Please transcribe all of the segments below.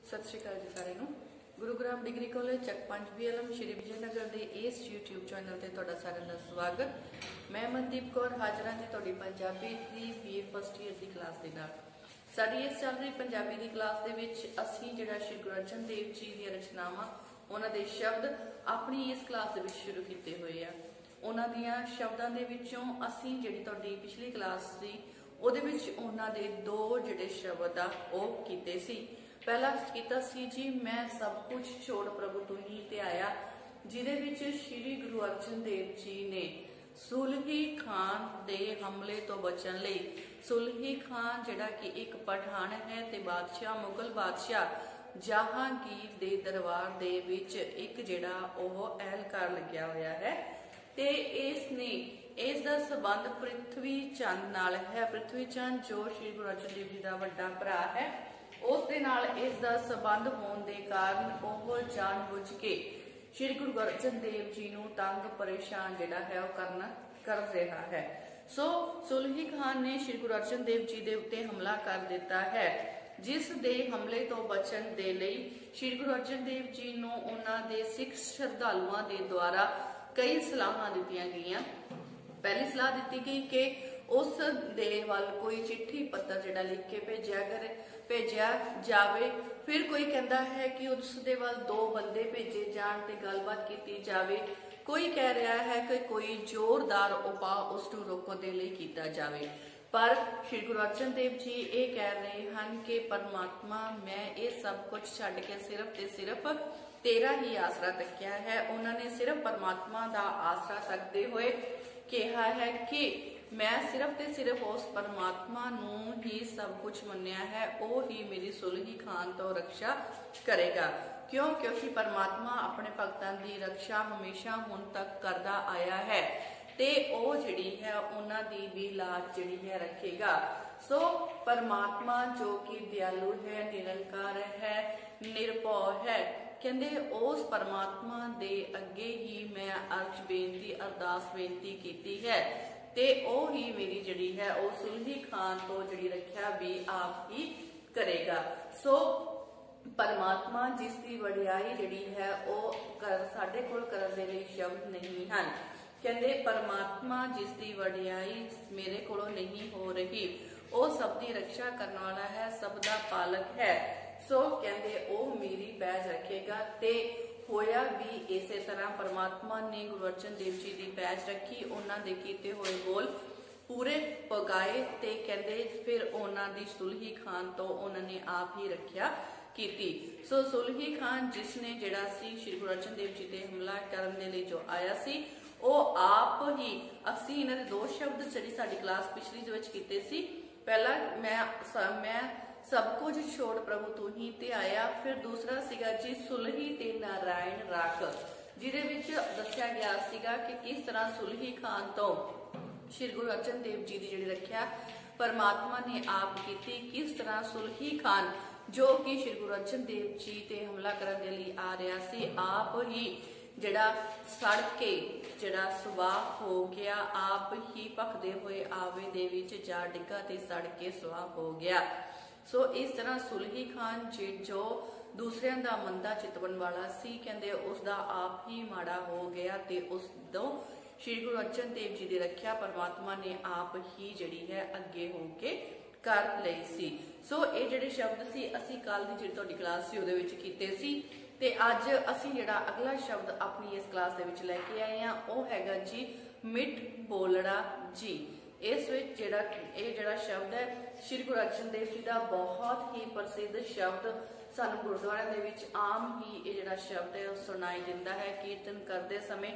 सत श्री अकाल जी सारे गुरुग्राम डिग्री कॉलेज चक 5 BLM श्री विजयनगर के इस यूट्यूब चैनल से तुहाडा सारिਆਂ ਦਾ स्वागत। मैं मनदीप कौर हाजिर हाँ जी तुहाडी पंजाबी दी BA फर्स्ट ईयर की क्लास के नाल। साडी इस चल रही पंजाबी की क्लास दे विच असीं जिहड़ा श्री गुरु अर्जन देव जी दी रचनावां उन्हां दे शब्द अपनी इस क्लास दे विच शुरू कीते होए आ। उन्हां दियां शब्दां दे विचों असीं जिहड़ी तुहाडी पिछली क्लास सी उहदे विच उन्हां दे दो जिहड़े शब्द आ ओह कीते सी। पहला कीता सी जी मैं सब कुछ छोड़ प्रभु तू ही ते आया, जिहदे विच श्री गुरु अर्जन देव जी ने सुलही खान दे हमले तो बचन लई, सुलही खान जिहड़ा कि एक पठान है ते बादशाह मुगल बादशाह जहांगीर दे दरबार दे विच एक जिहड़ा ओह एहलकार लग्या होया है ते इसने इस दा संबंध पृथ्वी चंद नाल है। पृथ्वी चंद जो श्री गुरु अर्जन देव जी दा वड्डा भरा है उस दे नाल इस दा संबंध होने के कारण वह जानबूझ के श्री गुरु अर्जन देव जी नूं तंग परेशान जिहड़ा है वह कर रहा है। सो सुलही खान ने श्री गुरु अर्जन देव जी दे उत्ते हमला कर दिता है, जिस दे हमले तो बचन दे लई श्री गुरु अर्जन देव जी नूं उन्हां दे सिख श्रद्धालुआं दे द्वारा कई सलाहां दित्तियां गईयां। पहली सलाह दी गई कि उस दे वाल कोई चिट्ठी पत्र जिहड़ा लिख के भेजा जावे। फिर कोई कहता है कि उस दे वाल दो बंदे भेजे जान ते गलबात की जावे। कोई कह रहा है कि कोई जोरदार उपाय उसनूं रोकण दे लई कीता जावे। पर श्री गुरु अर्जन देव जी ये कह रहे हैं कि परमात्मा मैं ये सब कुछ छड्ड के सिर्फ ते सिर्फ तेरा ही आसरा तकिया है। उन्होंने सिर्फ परमात्मा का आसरा तकते हुए कहा है कि मैं सिर्फ ते सिर्फ उस परमात्मा नूं ही सब कुछ मन्निया है, वो ही मेरी सुलही खान तो रक्षा करेगा। क्यों? क्योंकि परमात्मा अपने भगतां की रक्षा हमेशा हुण तक करदा आया है ते ओ जिहड़ी है उन्हां दी भी लाज जिहड़ी है रखेगा। सो परमात्मा जो कि दयालु है, निरंकार है, निरभौ है, कहंदे उस परमात्मा दे अगे ही मैं अर्ज बेनती अरदास बेनती कीती है ते ओ ही मेरी जिहड़ी है ओ सुलही खान तो जिहड़ी रक्षा भी आप ही करेगा। सो परमात्मा जिसकी वडियाई जिहड़ी है ओ साडे कोल करन दे लई शब्द नहीं हन। कहंदे परमात्मा जिसकी वडियाई मेरे कोलों नहीं हो रही, ओ सब दी रक्षा करने वाला है, सब दा पालक है। सो कहंदे ओ मेरी पैज रखेगा ते होया भी इस तरह परमात्मा ने गुरु अर्जन देव जी की पैज रखी, उन्हां दे कीते होए बोल पूरे पगाए ते कहंदे फिर उन्हां दी सुलही खान तो उन्होंने आप ही रखा की। सो सुलही खान जिसने जिहड़ा सी श्री गुरु अर्जन देव जी दे हमला करन दे लई जो आया सी ओ आप ही असी इन्हां दे दो शब्द जिहड़ी साडी क्लास पिछली दे विच कीते सी। पहला मैं सब कुछ छोड़ प्रभु तू ही ते आया, फिर दूसरा सीगा जी सुलही ते नारायण राख, जिहदे विच दस्सिया गया सीगा कि किस तरह सुलही खान तो श्री गुरु अर्जन देव जी की जिहड़ी रखिया परमात्मा ने आप की, किस तरह सुलही खान जो कि श्री गुरु अर्जन देव जी ते हमला करन दे लई आ रहा सी आप ही जिहड़ा सड़ के जिहड़ा सुवाह हो गया, आप ही भखदे हुए आवे दे विच जा डिगा ते सड़ के सुवाह हो गया। सो इस तरह सुलही खान जो दूसरिਆਂ ਦਾ ਮੰਦਾ ਚਿਤਵਨ वाला सी कहंदे उसका आप ही माड़ा हो गया ते उस दो श्री गुरु अर्जन देव जी की रखिया परमात्मा ने आप ही जिहड़ी है अगे हो के कर लई सी। सो ये जिहड़े शब्द सी असी कल दी जिहड़ी तुहाडी क्लास सी उहदे विच कीते सी ते अज असी जिहड़ा अगला शब्द अपनी इस क्लास दे विच लैके आए हां ओह हैगा जी मिठ बोलड़ा जी। इस विच जिहड़ा शब्द है श्री गुरु अर्जन देव जी का बहुत ही प्रसिद्ध शब्द सानू गुरुद्वारे दे विच आम ही ये जिहड़ा शब्द है सुनाई दिंदा है। कीर्तन करते समय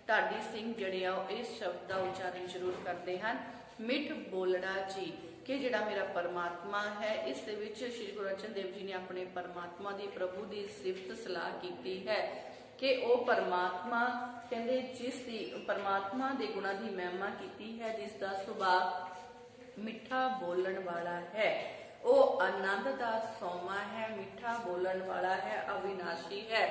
ढाडी सिंह जिहड़े आ इस शब्द का उच्चारण जरूर करते हैं मिठ बोलड़ा जी कि जिहड़ा मेरा परमात्मा है। इस दे विच श्री गुरु अर्जन देव जी ने अपने परमात्मा की प्रभु की सिफत सलाह की है कि वो परमात्मा कहंदे जिसकी परमात्मा के गुणों की महिमा की है, जिसका सुभाव मिठा बोलन वाला है, वो आनंद का सौमा है, मिठा बोलन वाला है, अविनाशी है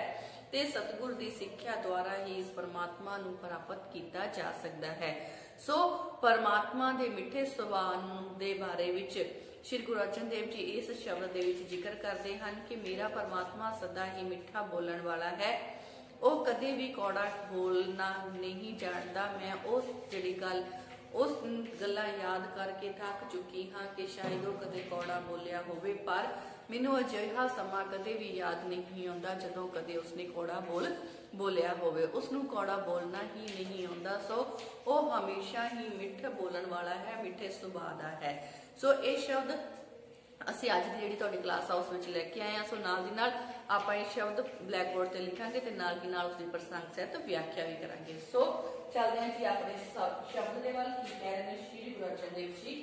ते सतगुर की सिक्ख्या द्वारा ही इस परमात्मा नूं प्राप्त किया जा सकता है। सो परमात्मा के मिठे सुभाव दे बारे विच श्री गुरु अर्जन देव जी इस शब्द दे विच जिक्र करते हैं कि मेरा परमात्मा सदा ही मिठा बोलण वाला है, वह कदे भी कौड़ा बोलना नहीं जानता। मैं उस जिहड़ी गल उस गल्लां याद करके थक चुकी हाँ कि शायद वो कदे कौड़ा बोलिया होवे, पर मैनूं अजिहा समा कदे भी याद नहीं आउंदा जदों कदे उसने कौड़ा बोलिया होवे। उसनूं कौड़ा बोलना ही नहीं आउंदा, सो वो हमेशा ही मिठ बोलण वाला है, मिठे सुभाਅ दा है। सो ये शब्द ਅਸੀਂ ਅੱਜ ਦੀ ਜਿਹੜੀ ਤੁਹਾਡੀ ਕਲਾਸ ਆ ਉਸ ਵਿੱਚ ਲੈ ਕੇ ਆਏ ਆ। ਸੋ ਨਾਲ ਦੀ ਨਾਲ ਆਪਾਂ ਇਹ ਸ਼ਬਦ ਬਲੈਕ ਬੋਰਡ ਤੇ ਲਿਖਾਂਗੇ ਤੇ ਨਾਲ ਹੀ ਨਾਲ ਉਸਦੀ ਪ੍ਰਸੰਗ ਸਹਿਤ ਵਿਆਖਿਆ ਵੀ ਕਰਾਂਗੇ। ਸੋ ਚੱਲਦੇ ਹਾਂ ਜੀ ਆਪਣੇ ਸ਼ਬਦ ਦੇ ਵੱਲ। ਕੀ ਕਹਿ ਰਹੇ ਨੇ ਸ਼੍ਰੀ ਗੁਰੂ ਅਰਜਨ ਦੇਵ ਜੀ?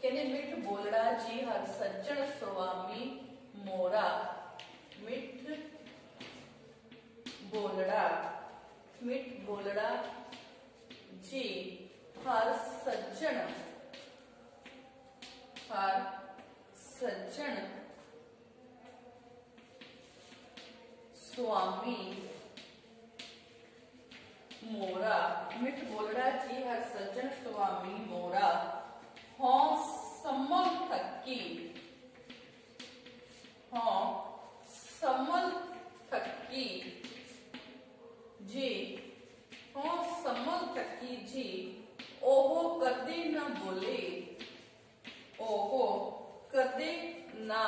ਕਹਿੰਦੇ ਮਿੱਠ ਬੋਲੜਾ ਜੀ ਹਰ ਸੱਜਣ ਸੁਆਮੀ ਮੋਰਾ। ਮਿੱਠ ਬੋਲੜਾ ਜੀ ਹਰ ਸੱਜਣ स्वामी मोरा। मिठ बोलड़ा जी हर सज्जन स्वामी मोरा। हों समल थकी जी, हों समल थकी जी, ओहो कदे ना बोले, ओहो कदे ना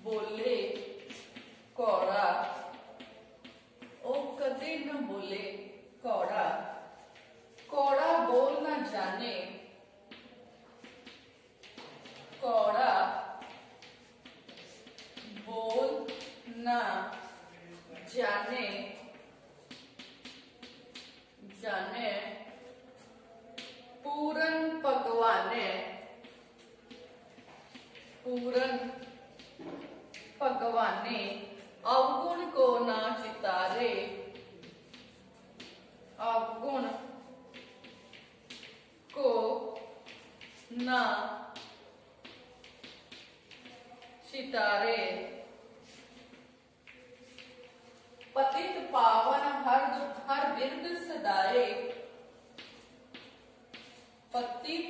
बोले कौड़ा। ओ कदे न बोले कौड़ा। कौड़ा बोल ना जाने, कौड़ा बोल ना जाने, पूरन भगवाने, अवगुण को ना चितारे, अवगुण को ना चितारे। पतित पावन हर बिरद सदाए, पतित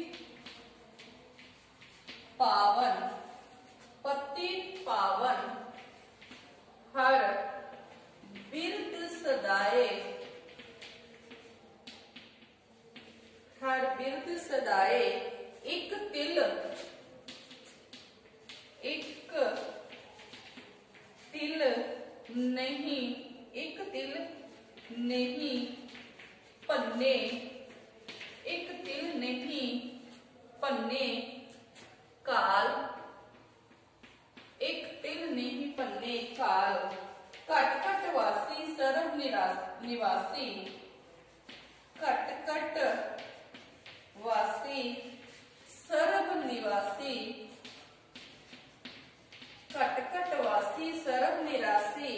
पावन हर बिरद सदाए, एक तिल नहीं भन्ने, एक तिल नहीं भन्ने काल, एक तिल नहीं भन्ने काल। घट घट वासी सर्व निवासी, घट घट वासी सर्व निवासी, घट घट वासी सर्व निवासी।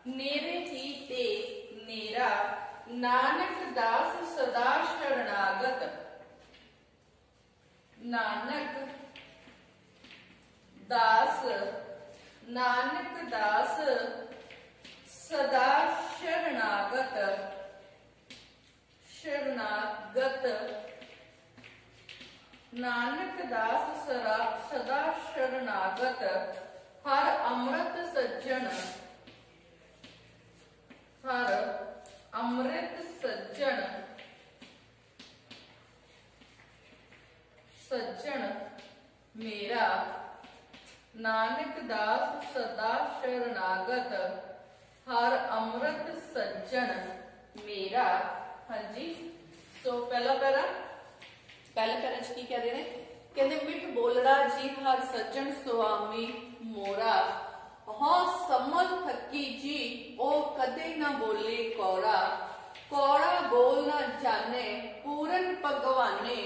नेरे ही ते नेरा। नानक दास सदा शरणागत, नानक दास सदा शरणागत, नानक दास सदा शरणागत। हर अमृत सज्जन, हर अमृत सज्जन मेरा। नानक दास सदा शरणागत, हर अमृत सज्जन मेरा। हाँ जी, सो पहला पैरा च की कह रहे हैं? कहते मिठ बोलड़ा जी हर सज्जन स्वामी मोरा। हाँ समल थकी जी ओ कदे ना बोले कौड़ा। कौड़ा बोल ना जाने पूरन भगवाने,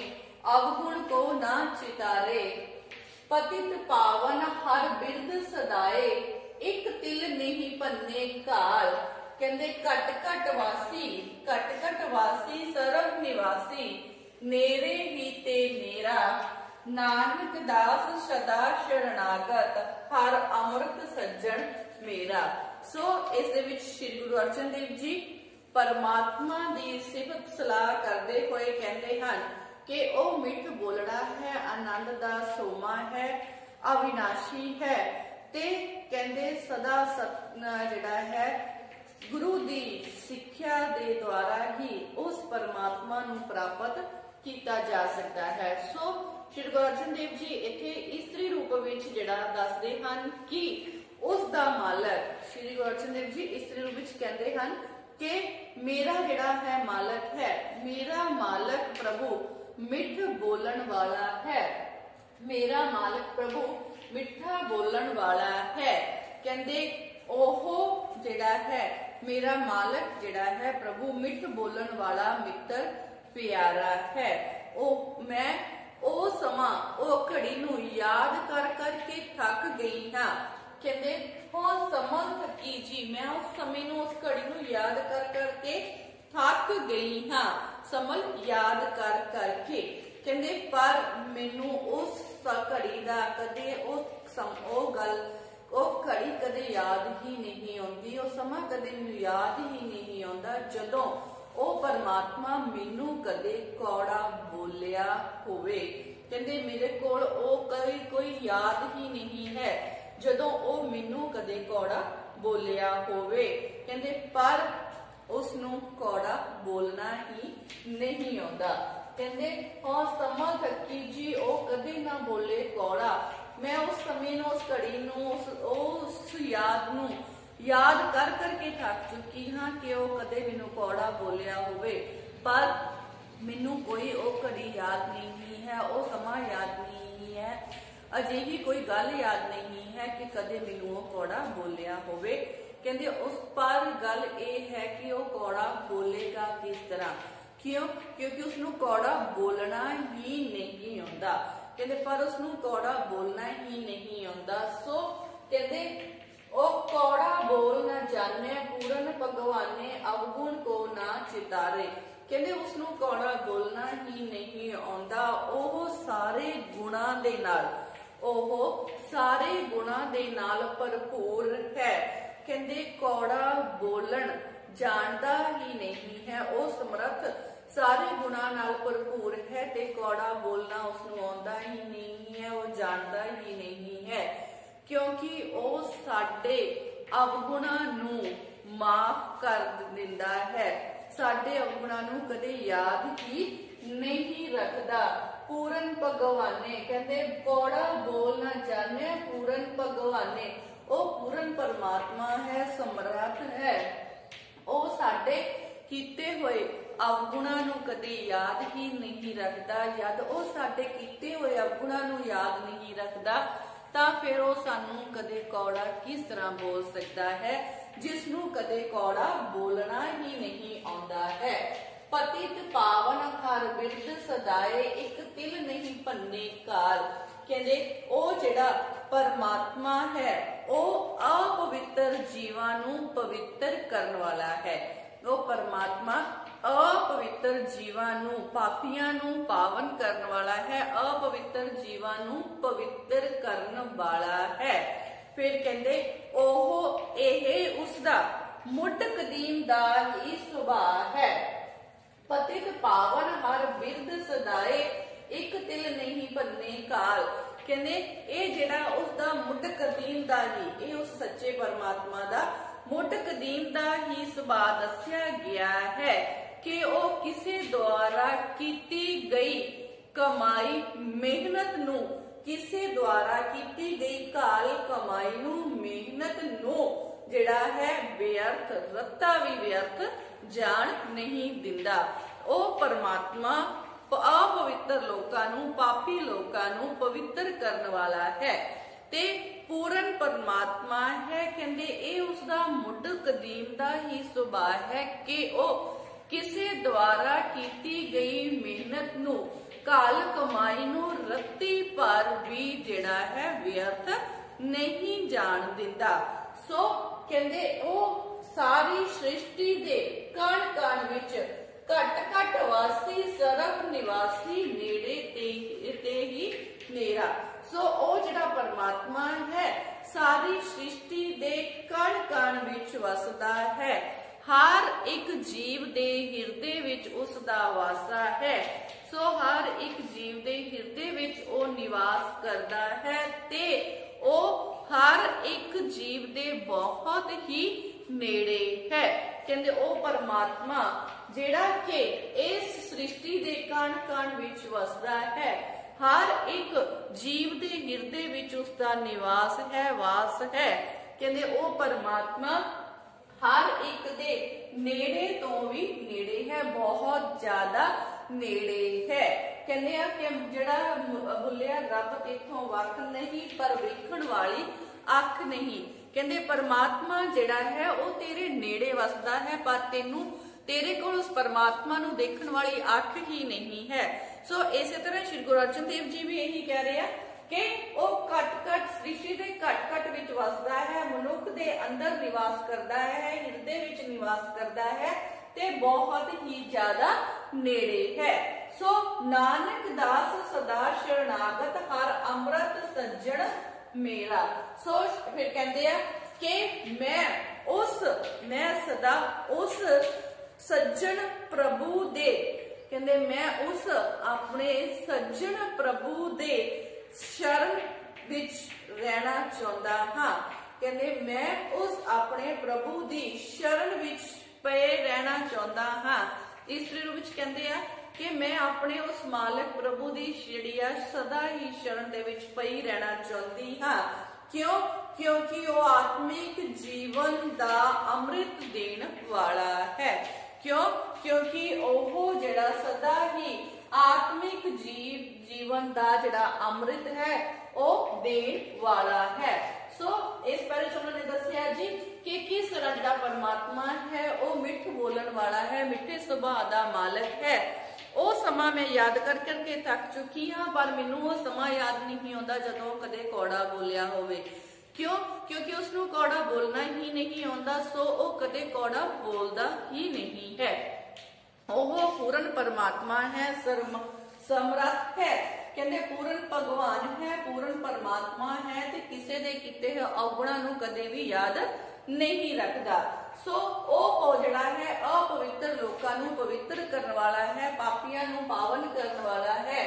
अवगुण को ना चितारे। पतित पावन हर बिरद सदाए, एक तिल नहीं भन्ने काल। कहते घट घट वासी सर्व निवासी, नेरे ही ते नेरा। नानक दास सदा शरणागत, हर अमृत सज्जन मेरा। सो इस दे विच श्री गुरु अर्जन देव जी परमात्मा की सिफत सलाह करते हुए कहते हैं कि वह मिठ बोलड़ा है, आनंद दा सोमा है, अविनाशी है, ते कहते सदा जिहड़ा है गुरु की सिक्ख्या दे द्वारा ही उस परमात्मा नूं प्राप्त किया जा सकता है। सो श्री गुरु अर्जन देव जी इत्थे इस्त्री रूप विच जिहड़ा दसदे हन कि उसका मालक श्री गुरु अर्जन देव जी इस्त्री रूप विच कहते हैं कि मेरा जिहड़ा है मालक है, मेरा मालक प्रभु मिठ बोलन वाला है, मेरा मालक प्रभु मिठा बोलन वाला है। कहते ओहो जिहड़ा है मेरा मालक जिहड़ा है प्रभु मिठ बोलन वाला मित्र प्यारा है। ओ मैं ओ समा ओ घड़ी नूं याद कर करके थक गई हाँ। कहते हो समझ थकी जी, मैं उस समय नूं उस घड़ी नूं याद कर करके थक गई हाँ, समझ याद कर करके। कहते पर मैनू उस घड़ी दा कदे ओ गल ओ घड़ी कदे याद ही नहीं आती, ओ समा कदे मैनू याद ही नहीं आता जदों ओ परमात्मा मैनू कदे कौड़ा बोलिया होवे। कहते मेरे कोल ओ कोई याद ही नहीं है जदों ओ मैनू कदे कौड़ा बोलिया होवे। कहते पर उसनू कौड़ा बोलना ही नहीं आता। कहते हाँ समा थकी जी ओ कदे ना बोले कौड़ा, मैं उस समय उस घड़ी उस याद नू याद कर करके थक चुकी हाँ कि वह कदे मैनू कौड़ा बोलिया होवे, पर मैनू कोई वो घड़ी याद नहीं है, वो समा याद नहीं है, अजिही कोई गल याद नहीं है कि कदे मैनू वो कौड़ा बोलिया होवे। कहते उस पर गल ये है कि वह कौड़ा बोलेगा किस तरह, क्यों? क्योंकि उसनू कौड़ा बोलना ही नहीं आता। कहते पर उसनू कौड़ा बोलना ही नहीं आता। सो कहते ओ कौड़ा बोल न जाने पूरन भगवाने अवगुण को ना चितारे। कहते उसनू कौड़ा बोलना ही नहीं आता। ओह सारे गुणा दे नाल, ओह सारे गुणा दे नाल भरपूर है। कहते कौड़ा बोलन जानता ही नहीं है, ओ समर्थ सारे गुणा नाल भरपूर है, ते कौड़ा बोलना उसनू आंदा ही नहीं है, वो जानता ही नहीं है, क्योंकि वो साडे अवगुणा नू माफ कर दिंदा है, साडे अवगुणा नू कदे याद ही नहीं रखदा। पूरन भगवाने कहते कौड़ा बोल ना जाने पूरन भगवाने, वो पूरन परमात्मा है, समर्थ है, वो साडे कीते हुए अवगुणा नू कदे याद ही नहीं रखता। जद वो साडे कीते हुए अवगुणा नू याद नहीं रखता तां फिर वो सानू कदे कौड़ा किस तरह बोल सकता है, जिसनू कदे कौड़ा बोलना ही नहीं आंदा है। पतित पावन हर बिरद सदाए एक तिल नहीं भन्ने काल। कहते ओ जिहड़ा परमात्मा है वो अपवित्र जीवां नू पवित्र करन वाला है। वो परमात्मा अपवित्र जीवां नू पापियां नू पावन करन वाला है, अपवित्र जीवां नू पवित्र करन वाला है। फिर कहते ओहो एहे उसदा मुड कदीम दा ही सुभाव है। पतित पावन हर बिरद सदाए एक तिल नहीं भन्ने काल। कहते ये जिहड़ा उसदा मुड कदीम दा ही, ये उस सच्चे परमात्मा दा मुड कदीम दा ही सुभाव दस्या गया है कि वो किसी द्वारा कीती गई कमाई मेहनत नू, किसी द्वारा कीती गई काल कमाई नू मेहनत नू जिहड़ा है व्यर्थ रत्ता भी व्यर्थ जान नहीं दिंदा। ओ परमात्मा अपवित्र लोकां नू पापी लोकां नू पवित्र करन वाला है ते पूरन परमात्मा है। कहंदे ए उसदा मुड कदीम दा ही सुभाव है कि ओ किसी द्वारा कीती गई मेहनत नू काल कमाई नू रत्ती पर भी जिहड़ा है व्यर्थ नहीं जान दिंदा। सो कहंदे ओ सारी सृष्टि दे कण कण विच घट घट वासी सरब निवासी नेड़े ते ही नेरा। सो ओ जिहड़ा परमात्मा है सारी सृष्टि दे कण कण विच वसदा है। हर एक जीव दे हिरदे विच उसदा वासा है। सो हर एक जीव दे हिरदे विच ओ निवास करदा है ते ओ हर एक जीव दे बहुत ही नेड़े है। कहंदे ओ परमात्मा जिहड़ा कि इस सृष्टि दे कण कण विच वसदा है, हर एक जीव दे हिरदे विच उसदा निवास है, वास है। कहंदे ओ परमात्मा हर एक दे नेड़े तो भी नेड़े है, बहुत ज्यादा नेड़े है। कहंदे आ कि जिहड़ा बुलिया रब तेथों वख नहीं पर वेखण वाली अख नहीं। कहंदे परमात्मा जिहड़ा है वो तेरे नेड़े वसदा है पर तेनू तेरे कोल उस परमात्मा नू देखण वाली अख ही नहीं है। सो इसे तरह श्री गुरु अर्जन देव जी भी यही कह रहे हैं कि वो घट-घट सृष्टि दे घट-घट विच वसदा है, मनुख दे अंदर निवास करदा है, हिरदे विच निवास करदा है ते बहुत ही ज्यादा नेड़े है। सो नानक दास सदा शरणागत हर अमृत सज्जन मेरा। सो फिर कहते हैं कि मैं सदा उस सज्जन प्रभु दे, कहते मैं उस अपने सज्जन प्रभु दे शरण विच रहना चाहता हाँ। कहते मैं उस अपने प्रभु दी शरण विच पे रहना चाहता हाँ। इस रूप विच कहते हैं कि मैं अपने उस मालिक प्रभु दी जिहड़ी आ सदा ही शरण दे विच पई रहना चाहती हाँ। क्यों? क्योंकि वो आत्मिक जीवन दा अमृत देण वाला है। क्यों? क्योंकि ओह जिहड़ा सदा ही आत्मिक जीवन दा जिहड़ा अमृत है वो देण वाला है। सो इस बारे च उन्होंने दसिया जी कि किस तरह जिहड़ा परमात्मा है वो मिठ बोलन वाला है, मिठे सुभाव दा मालिक है। वो समा मैं याद कर करके थक चुकी हाँ पर मैनू वो समा याद नहीं आता जदों कदे कौड़ा बोलिया होवे। क्यों? क्योंकि उसनू कौड़ा बोलना ही नहीं आता, सो वो कदे कौड़ा बोलता ही नहीं है। वो पूर्ण परमात्मा है, समर्थ है। कहते पूर्ण भगवान है, पूर्ण परमात्मा है ते किसे दे कीते अवगुणां नू कदे भी याद नहीं रखता। सो ओ जिहड़ा है अपवित्र लोकां नू पवित्र करने वाला है, पापियां नू पावन करने वाला है।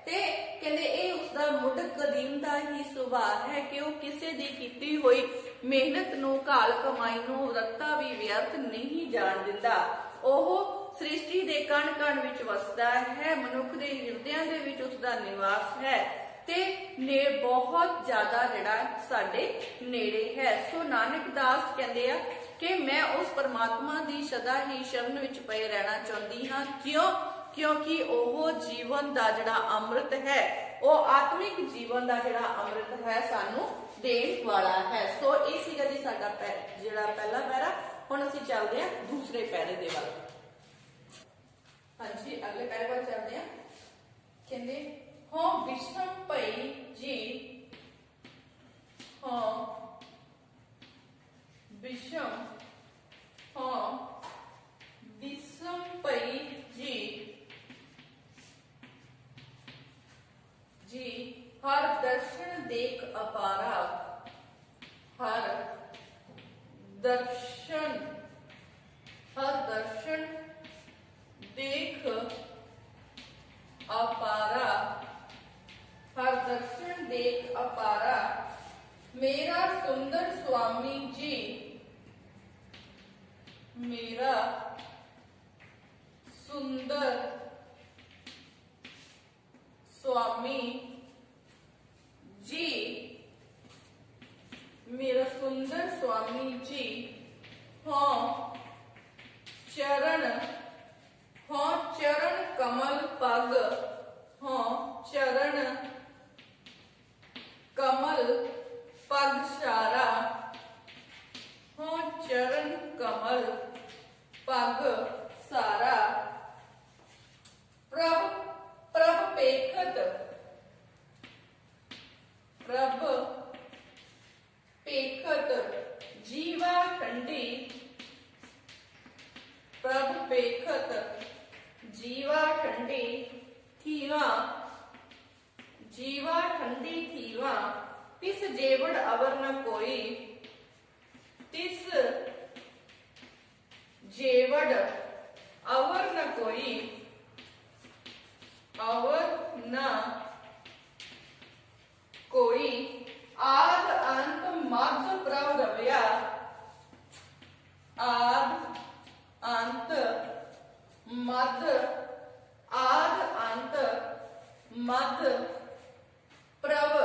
ते कहंदे ए उसदा मुढ़ कदीम दा ही सुभाव है कि वो किसे दी कीती हुई मेहनत नू घाल कमाई नू रत्ता भी व्यर्थ नहीं जाण दिंदा। ओह सृष्टि दे कण कण विच वसदा है, मनुख दे हिरदियां दे विच उसदा निवास है ते ने बहुत ज्यादा जिहड़ा साडे नेड़े है। सो नानक दास कहंदे आ कि मैं उस परमात्मा दी सदा ही शरण विच पए रहना चाहती हाँ। क्यों? क्योंकि ओह जीवन दा जिहड़ा अमृत है, वो आत्मिक जीवन दा जिहड़ा अमृत है सानू देण वाला है। सो ये सीगा जी साडा जिहड़ा पहला पैरा। हुण असीं चलदे हां दूसरे पैरे दे वल। हाँ जी अगले पैरे वल चलदे हां। कहंदे हों विषम भई जी, हों विषम, हों विषम भई जी, जी हर दर्शन देख अपारा, हर दर्शन देख अपारा, हर दर्शन देख अपारा मेरा सुंदर स्वामी जी, मेरा सुंदर स्वामी जी, मेरा सुंदर स्वामी जी हों चरण कमल पग, हों चरण कमल पग सारा, हों चरण कमल पग सारा प्रभ पेखत, प्रभ पेखत जीवा ठंडी, प्रभ पेखत जीवा ठंडी थीवा, जीवा ठंडी थीवा तिस जेवड़ अवर न कोई, तिस जेवड़ अवर न कोई, अवर न कोई, आद अंत मध्य प्रभ रव्या, आद अंत मध्य, आद अंत मध्य प्रभ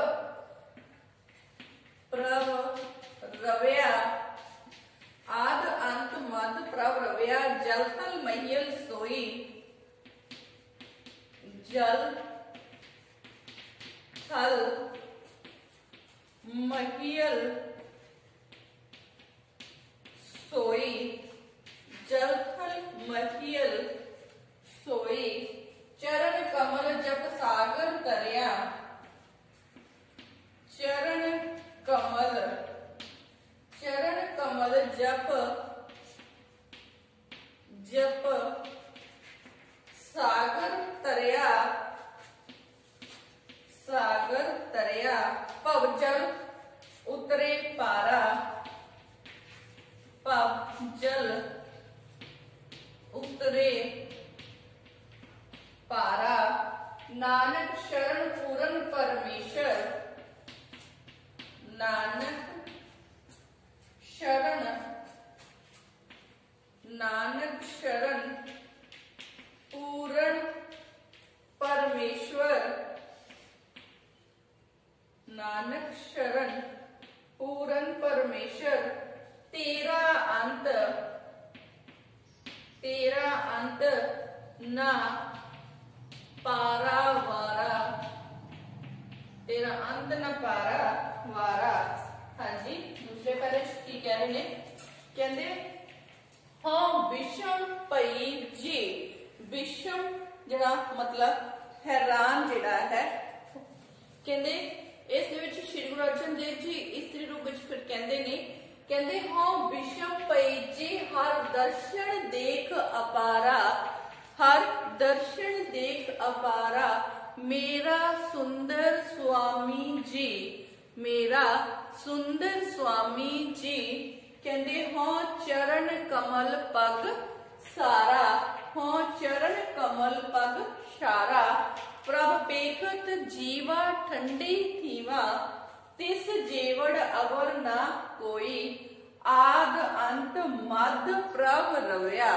प्रभ रव्या, आद अंत मध्य प्रभ रव्या, जल थल महियल सोई, जल थल महियल सोई, जल थल महियल सोई, चरण कमल जप सागर तरया, चरण कमल जप जप सागर तरया, सागर तरया, भवजल उतरे पारा, भवजल उतरे पारा, नानक शरण पूरन परमेश्वर, नानक शरण, नानक शरण पूरण परमेश्वर, नानक शरण पूरन परमेश्वर, तेरा अंत ना पारा वारा, तेरा अंत ना पारा वारा। हाँ जी, दूसरे पैरे की कह रहे हैं, कहते हाँ विषम पई जी, विषम जड़ा मतलब हैरान जड़ा है, कहते इस दे विच श्री गुरु अर्जन देव जी इस्त्री रूप विच फिर कहते ने, कहते हाँ विषम पई जी, हर दर्शन देख अपारा, हर दर्शन देख अपारा, मेरा सुंदर स्वामी जी, मेरा सुंदर स्वामी जी, कहते हाँ चरण कमल पग सारा, हाँ चरण कमल पग सारा, प्रभ पेखत जीवा ठंडी थीवा, तिस जेवड़ अवर ना कोई, आद अंत मध्य प्रभ रव्या,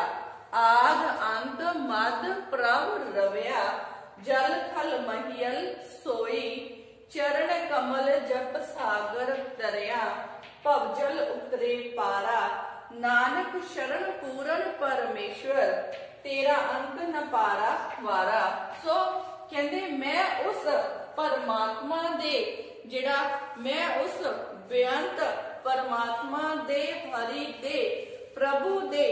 आद अंत मध्य प्रभ रव्या, जल थल महियल सोई, चरण कमल जप सागर तरया, भवजल उतरे पारा, नानक शरण पूरन परमेश्वर, तेरा अंत न पारा वारा। सो कहते मैं उस परमात्मा दे जिहड़ा, मैं उस बेअंत परमात्मा दे, हरि दे, प्रभु दे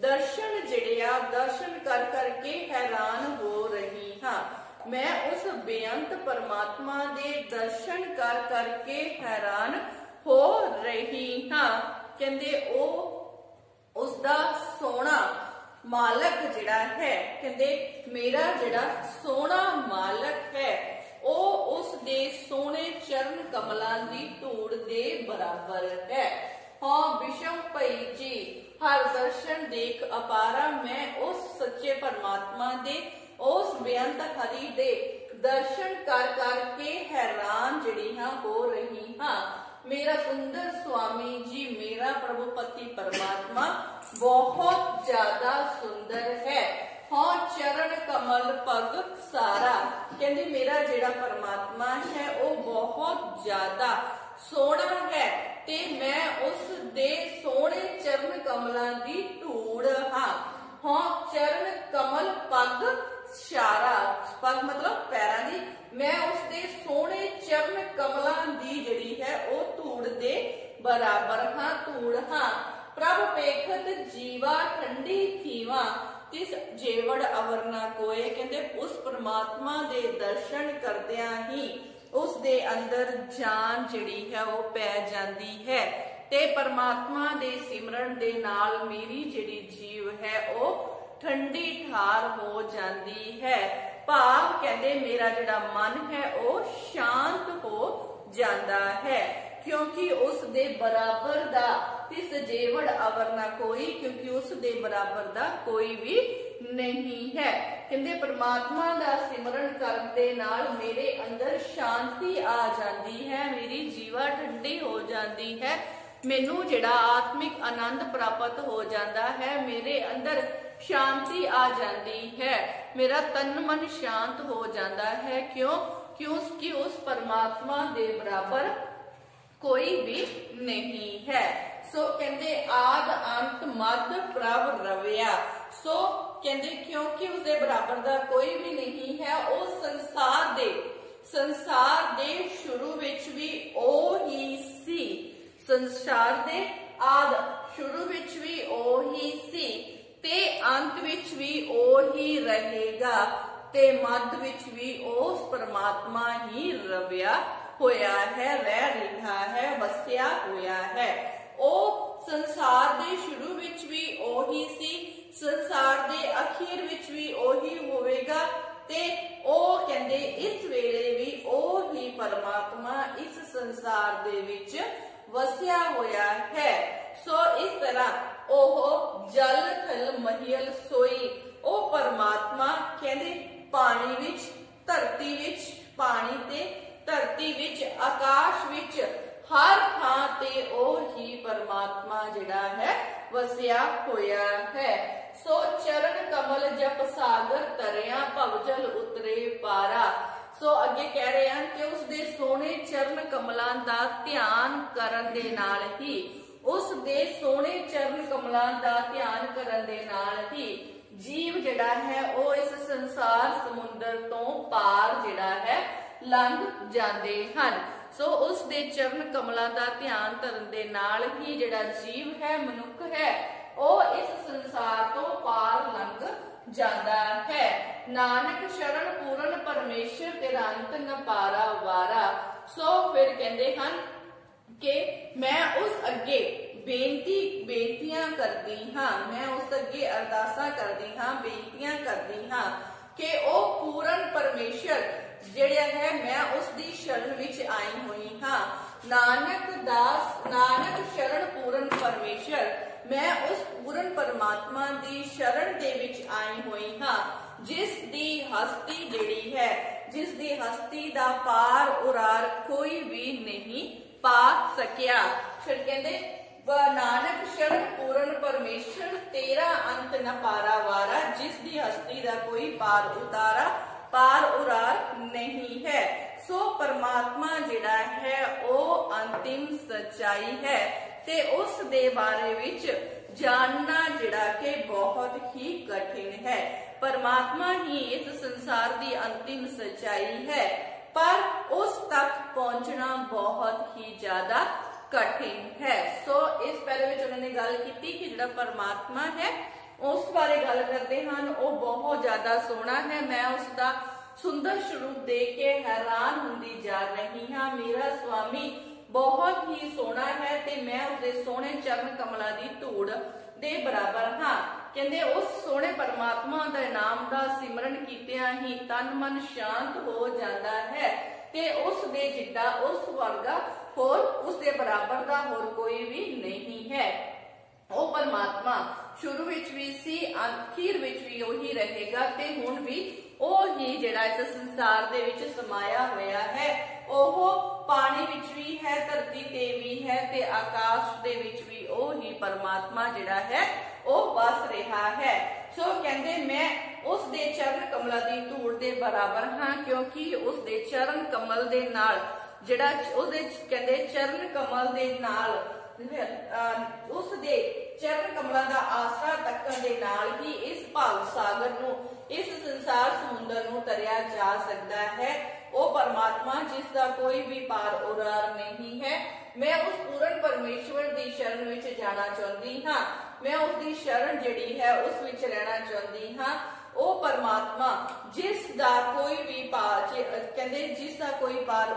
दर्शन जिहड़े दर्शन कर करके हैरान हो रही हाँ, मैं उस बेअंत परमात्मा दे दर्शन कर करके हैरान हो रही हाँ। कहते ओ उसदा सोना मालक जिहड़ा है, कहते मेरा जिहड़ा सोना मालक है, ओ उस दे सोने चरण कमलां दी धूड़ दे बराबर है। हाँ विषम पई जी, हर दर्शन देख अपारा, मैं उस सच्चे परमात्मा दे, उस बेअंत हरि दे दर्शन कर करके हैरान जिहड़ी हाँ हो रही हाँ। मेरा सुंदर स्वामी जी, मेरा प्रभुपति परमात्मा बहुत ज्यादा सुंदर है। हाँ चरण कमल पग सारा, कहते मेरा जेड़ा परमात्मा है वो बहुत ज्यादा सोहना है, ते मैं उस दे सोहने चरण कमलां दी धूड़ हाँ। हाँ चरण कमल पग शारा, पग मतलब पैरां दी, मैं उसदे सोहने चरण कमलां दी जिहड़ी है वो धूड़ दे बराबर हाँ, धूड़ हाँ। प्रभ पेखत जीवा ठंडी थीवा, तिस जेवड़ अवर ना कोए, कहते उस परमात्मा दे दर्शन करदियां ही उस दे अंदर जान जिहड़ी है वो पै जांदी है, ते परमात्मा दे सिमरन दे नाल मेरी जिहड़ी जीव है वो ठंडी ठार हो जाती है। भाव कहते मेरा जिहड़ा मन है वो शांत हो ਜਾਂਦਾ ਹੈ, क्योंकि उस दे बराबर दा तिस जेवड़ अवर ना कोई, क्योंकि उस दे बराबर दा कोई भी नहीं है। कहंदे परमात्मा दा सिमरन करन दे नाल मेरे अंदर शांति आ जाती है, मेरी जीवा ठंडी हो जाती है, मैनू जिहड़ा आत्मिक आनंद प्राप्त हो जाता है, मेरे अंदर शांति आ जाती है, मेरा तन मन शांत हो जाता है। क्योंकि उस परमात्मा दे बराबर कोई भी नहीं है। सो कहते आद अंत मद प्रभ रविया। सो कहते क्योंकि उसके बराबर दा कोई भी नहीं है, वो संसार दे शुरू विच भी ओ ही सी, संसार दे आद शुरू विच भी ओ ही सी, ते अंत विच भी ओ ही रहेगा, ते मद विच भी उस परमात्मा ही रविया होया है, रह रहा है, वसिया होया है। ओ संसार दे शुरू विच भी ओही सी, संसार दे अखीर विच भी ओही होवेगा, ते ओ कहंदे इस वेले भी ओही परमात्मा इस संसार दे विच वसिया होया है। सो इस तरह ओह जल थल महियल सोई, ओ परमात्मा कहंदे पानी विच, धरती विच, पानी ते धरती विच, आकाश विच, हर थां ते ओही परमात्मा जिहड़ा है वसिया होया है। सो चरण कमल जप सागर तरिया, भवजल उतरे पारा। सो अगे कह रहे हैं कि उसदे सोने चरण कमलां दा ध्यान करन दे नाल ही, उसदे सोने चरण कमलां दा ध्यान करन दे नाल ही जीव जिहड़ा है वो इस संसार समुंदर तो पार जिहड़ा है लंघ जाते हैं। सो उस दे चरण कमलों का ध्यान धरन दे नाल ही जिहड़ा जीव है, मनुख है, वो इस संसार तो पार लंघ जाता है। नानक शरण पूरन परमेश्वर तेरा अंत न पारा वारा। सो फिर कहते हैं कि मैं उस अगे बेनतियां करती हाँ, मैं उस अगे अरदासां करती हाँ, बेनतियां करती हाँ कि वो पूरन परमेश्वर जिहड़ा है मैं उसकी शरण विच आई हुई हाँ। नानक शरण पूरन परमेश्वर, मैं उस पूरन परमात्मा की शरण दे विच आई हुई हाँ, जिस दी हस्ती जिहड़ी है, जिस दी हस्ती दा पार उरार कोई भी नहीं पा सकिया। फिर कहंदे नानक शरण पूरन परमेश्वर तेरा अंत न पारा वारा, जिस दी हस्ती दा कोई पार उरार नहीं है। सो परमात्मा जिहड़ा है वो अंतिम सच्चाई है, ते उस दे बारे विच जानना जिहड़ा कि बहुत ही कठिन है। परमात्मा ही इस संसार की अंतिम सच्चाई है, पर उस तक पहुंचना बहुत ही ज्यादा कठिन है। सो इस पहले विच उन्होंने गल की कि जिहड़ा परमात्मा है उस बारे गल करते हैं, वो बहुत ज्यादा सोहना है। मैं उसका सुंदर स्वरूप देख के हैरान होंदी जा रही हाँ। मेरा स्वामी बहुत ही सोहना है ते मैं उसके सोहने चरण कमलों की धूड़ दे बराबर हाँ। कहते उस सोहने परमात्मा के नाम का सिमरन कीतियां ही तन मन शांत हो जाता है, ते उस दे जिद्दा उस वर्गा होर उसके बराबर का होर कोई भी नहीं है। वो परमात्मा शुरू विच भी सी, आखिर विच भी वही रहेगा, ते हुण भी वही जिहड़ा इस संसार दे विच समाया होया है। ओह पानी विच भी है, धरती ते भी है, ते आकाश दे विच भी वही परमात्मा जिहड़ा है वो बस रहा है। सो कहंदे मैं उस दे चरण कमल की धूड़ दे बराबर हाँ, क्योंकि उस दे चरण कमल दे नाल जिहड़ा उसदे कहंदे चरण कमल दे नाल उस दे चरण कमलों का आसरा तकन दे नाल ही इस भाव सागर नूं, इस संसार समुंदर नूं तरिया जा सकता है। वो परमात्मा जिसका कोई भी पार उरार नहीं है। मैं उस पूर्ण परमेश्वर की शरण विच जाना चाहती हाँ, मैं उसकी शरण जिहड़ी है उस विच रहना चाहती हाँ। वो परमात्मा जिसका कोई भी कहते जिसका कोई पार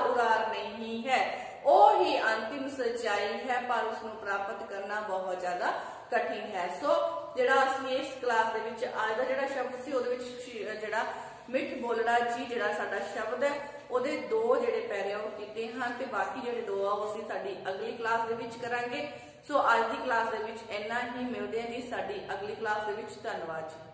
उरार नहीं है, वो ही अंतिम सच्चाई है, पर उसको प्राप्त करना बहुत ज्यादा कठिन है। सो जिहड़ा असीं इस क्लास दे विच आज दा जिहड़ा शब्द सी उहदे विच जिहड़ा ਮਿੱਠ ਬੋਲੜਾ ਜੀ ਜਿਹੜਾ ਸਾਡਾ ਸ਼ਬਦ ਹੈ ਉਹਦੇ 2 ਜਿਹੜੇ ਪੈਰੇ ਉਹ ਕੀਤੇ ਹਨ ਤੇ ਬਾਕੀ ਜਿਹੜੇ 2 ਆ ਉਹ ਅਸੀਂ ਸਾਡੀ ਅਗਲੀ ਕਲਾਸ ਦੇ ਵਿੱਚ ਕਰਾਂਗੇ। ਸੋ ਅੱਜ ਦੀ ਕਲਾਸ ਦੇ ਵਿੱਚ ਇੰਨਾ ਹੀ, ਮਿਲਦੇ ਹਾਂ ਜੀ ਸਾਡੀ ਅਗਲੀ ਕਲਾਸ ਦੇ ਵਿੱਚ। ਧੰਨਵਾਦ ਜੀ।